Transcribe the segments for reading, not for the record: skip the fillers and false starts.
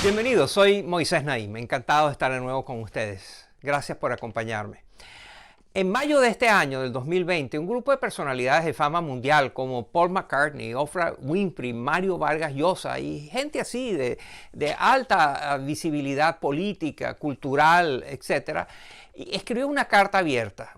Bienvenidos, soy Moisés Naim, encantado de estar de nuevo con ustedes. Gracias por acompañarme. En mayo de este año, del 2020, un grupo de personalidades de fama mundial como Paul McCartney, Oprah Winfrey, Mario Vargas Llosa y gente así de alta visibilidad política, cultural, etc., escribió una carta abierta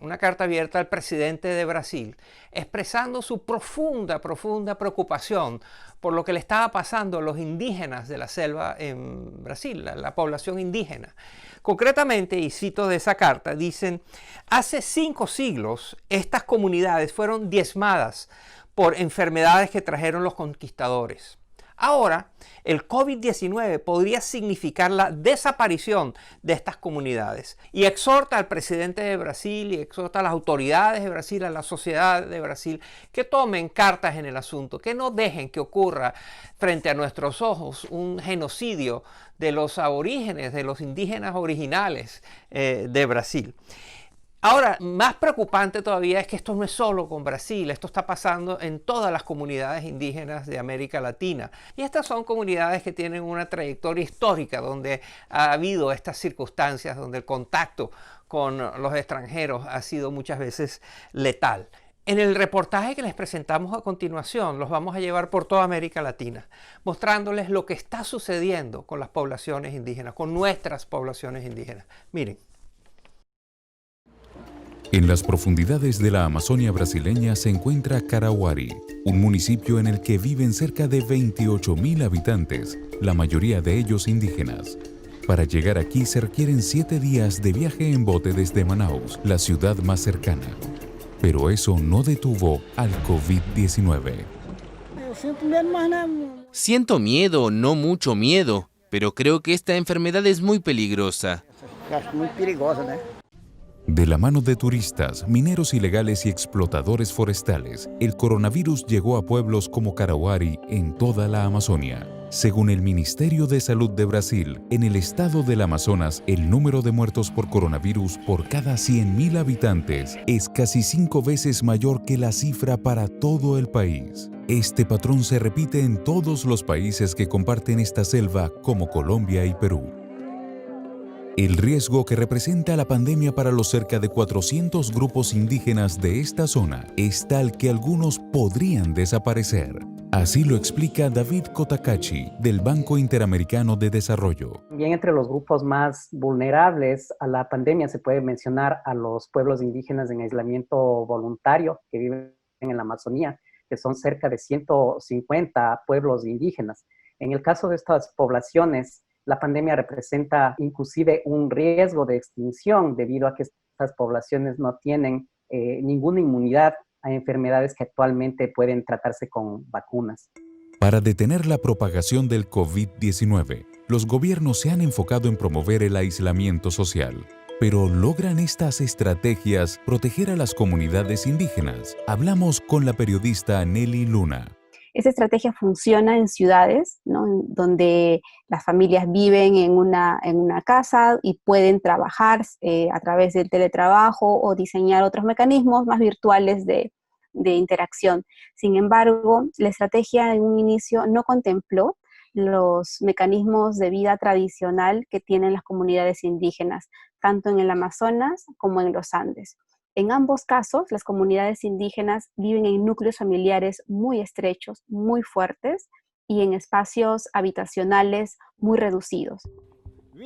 al presidente de Brasil, expresando su profunda preocupación por lo que le estaba pasando a los indígenas de la selva en Brasil, la población indígena. Concretamente, y cito de esa carta, dicen: hace 5 siglos estas comunidades fueron diezmadas por enfermedades que trajeron los conquistadores. Ahora, el COVID-19 podría significar la desaparición de estas comunidades. Y exhorta al presidente de Brasil y exhorta a las autoridades de Brasil, a la sociedad de Brasil, que tomen cartas en el asunto, que no dejen que ocurra frente a nuestros ojos un genocidio de los aborígenes, de los indígenas originales de Brasil. Ahora, más preocupante todavía es que esto no es solo con Brasil, esto está pasando en todas las comunidades indígenas de América Latina. Y estas son comunidades que tienen una trayectoria histórica donde ha habido estas circunstancias, donde el contacto con los extranjeros ha sido muchas veces letal. En el reportaje que les presentamos a continuación, los vamos a llevar por toda América Latina, mostrándoles lo que está sucediendo con las poblaciones indígenas, con nuestras poblaciones indígenas. Miren. En las profundidades de la Amazonia brasileña se encuentra Carauari, un municipio en el que viven cerca de 28.000 habitantes, la mayoría de ellos indígenas. Para llegar aquí se requieren 7 días de viaje en bote desde Manaus, la ciudad más cercana. Pero eso no detuvo al COVID-19. Siento miedo, no mucho miedo, pero creo que esta enfermedad es muy peligrosa. Muy peligrosa, ¿no? De la mano de turistas, mineros ilegales y explotadores forestales, el coronavirus llegó a pueblos como Carauari en toda la Amazonia. Según el Ministerio de Salud de Brasil, en el estado del Amazonas, el número de muertos por coronavirus por cada 100.000 habitantes es casi 5 veces mayor que la cifra para todo el país. Este patrón se repite en todos los países que comparten esta selva, como Colombia y Perú. El riesgo que representa la pandemia para los cerca de 400 grupos indígenas de esta zona es tal que algunos podrían desaparecer. Así lo explica David Cotacachi, del Banco Interamericano de Desarrollo. También entre los grupos más vulnerables a la pandemia se puede mencionar a los pueblos indígenas en aislamiento voluntario que viven en la Amazonía, que son cerca de 150 pueblos indígenas. En el caso de estas poblaciones, la pandemia representa inclusive un riesgo de extinción debido a que estas poblaciones no tienen ninguna inmunidad a enfermedades que actualmente pueden tratarse con vacunas. Para detener la propagación del COVID-19, los gobiernos se han enfocado en promover el aislamiento social. Pero ¿logran estas estrategias proteger a las comunidades indígenas? Hablamos con la periodista Nelly Luna. Esta estrategia funciona en ciudades, ¿no?, donde las familias viven en una casa y pueden trabajar a través del teletrabajo o diseñar otros mecanismos más virtuales de interacción. Sin embargo, la estrategia en un inicio no contempló los mecanismos de vida tradicional que tienen las comunidades indígenas, tanto en el Amazonas como en los Andes. En ambos casos, las comunidades indígenas viven en núcleos familiares muy estrechos, muy fuertes y en espacios habitacionales muy reducidos.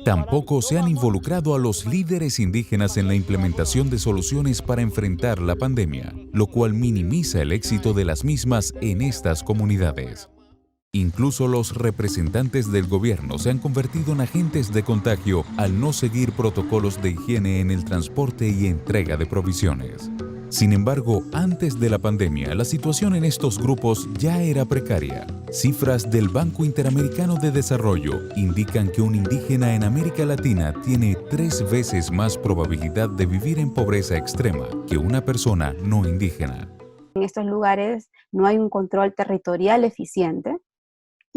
Tampoco se han involucrado a los líderes indígenas en la implementación de soluciones para enfrentar la pandemia, lo cual minimiza el éxito de las mismas en estas comunidades. Incluso los representantes del gobierno se han convertido en agentes de contagio al no seguir protocolos de higiene en el transporte y entrega de provisiones. Sin embargo, antes de la pandemia, la situación en estos grupos ya era precaria. Cifras del Banco Interamericano de Desarrollo indican que un indígena en América Latina tiene 3 veces más probabilidad de vivir en pobreza extrema que una persona no indígena. En estos lugares no hay un control territorial eficiente,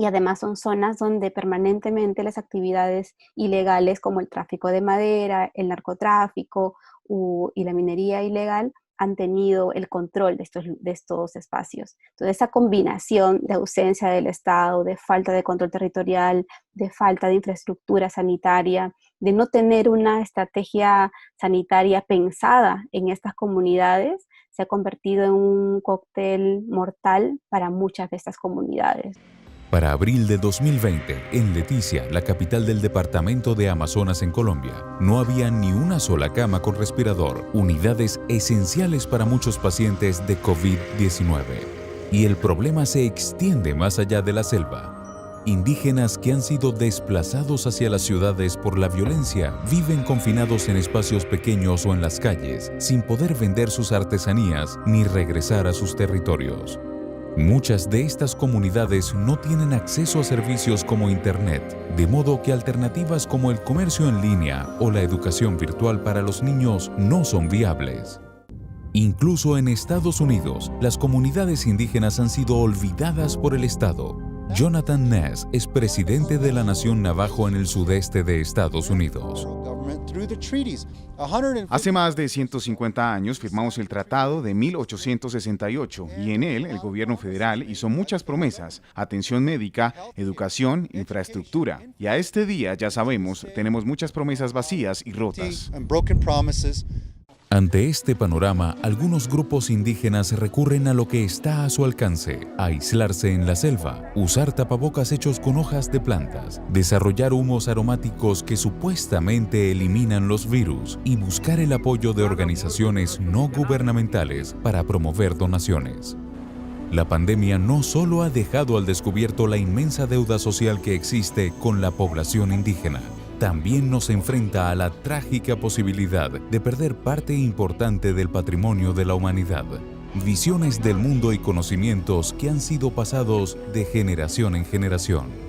y además son zonas donde permanentemente las actividades ilegales como el tráfico de madera, el narcotráfico y la minería ilegal han tenido el control de estos espacios. Entonces, esa combinación de ausencia del Estado, de falta de control territorial, de falta de infraestructura sanitaria, de no tener una estrategia sanitaria pensada en estas comunidades, se ha convertido en un cóctel mortal para muchas de estas comunidades. Para abril de 2020, en Leticia, la capital del departamento de Amazonas en Colombia, no había ni una sola cama con respirador, unidades esenciales para muchos pacientes de COVID-19. Y el problema se extiende más allá de la selva. Indígenas que han sido desplazados hacia las ciudades por la violencia viven confinados en espacios pequeños o en las calles, sin poder vender sus artesanías ni regresar a sus territorios. Muchas de estas comunidades no tienen acceso a servicios como Internet, de modo que alternativas como el comercio en línea o la educación virtual para los niños no son viables. Incluso en Estados Unidos, las comunidades indígenas han sido olvidadas por el Estado. Jonathan Ness es presidente de la Nación Navajo en el sudeste de Estados Unidos. Hace más de 150 años firmamos el Tratado de 1868 y en él el gobierno federal hizo muchas promesas: atención médica, educación, infraestructura. Y a este día, ya sabemos, tenemos muchas promesas vacías y rotas. Ante este panorama, algunos grupos indígenas recurren a lo que está a su alcance: aislarse en la selva, usar tapabocas hechos con hojas de plantas, desarrollar humos aromáticos que supuestamente eliminan los virus y buscar el apoyo de organizaciones no gubernamentales para promover donaciones. La pandemia no solo ha dejado al descubierto la inmensa deuda social que existe con la población indígena, también nos enfrenta a la trágica posibilidad de perder parte importante del patrimonio de la humanidad, visiones del mundo y conocimientos que han sido pasados de generación en generación.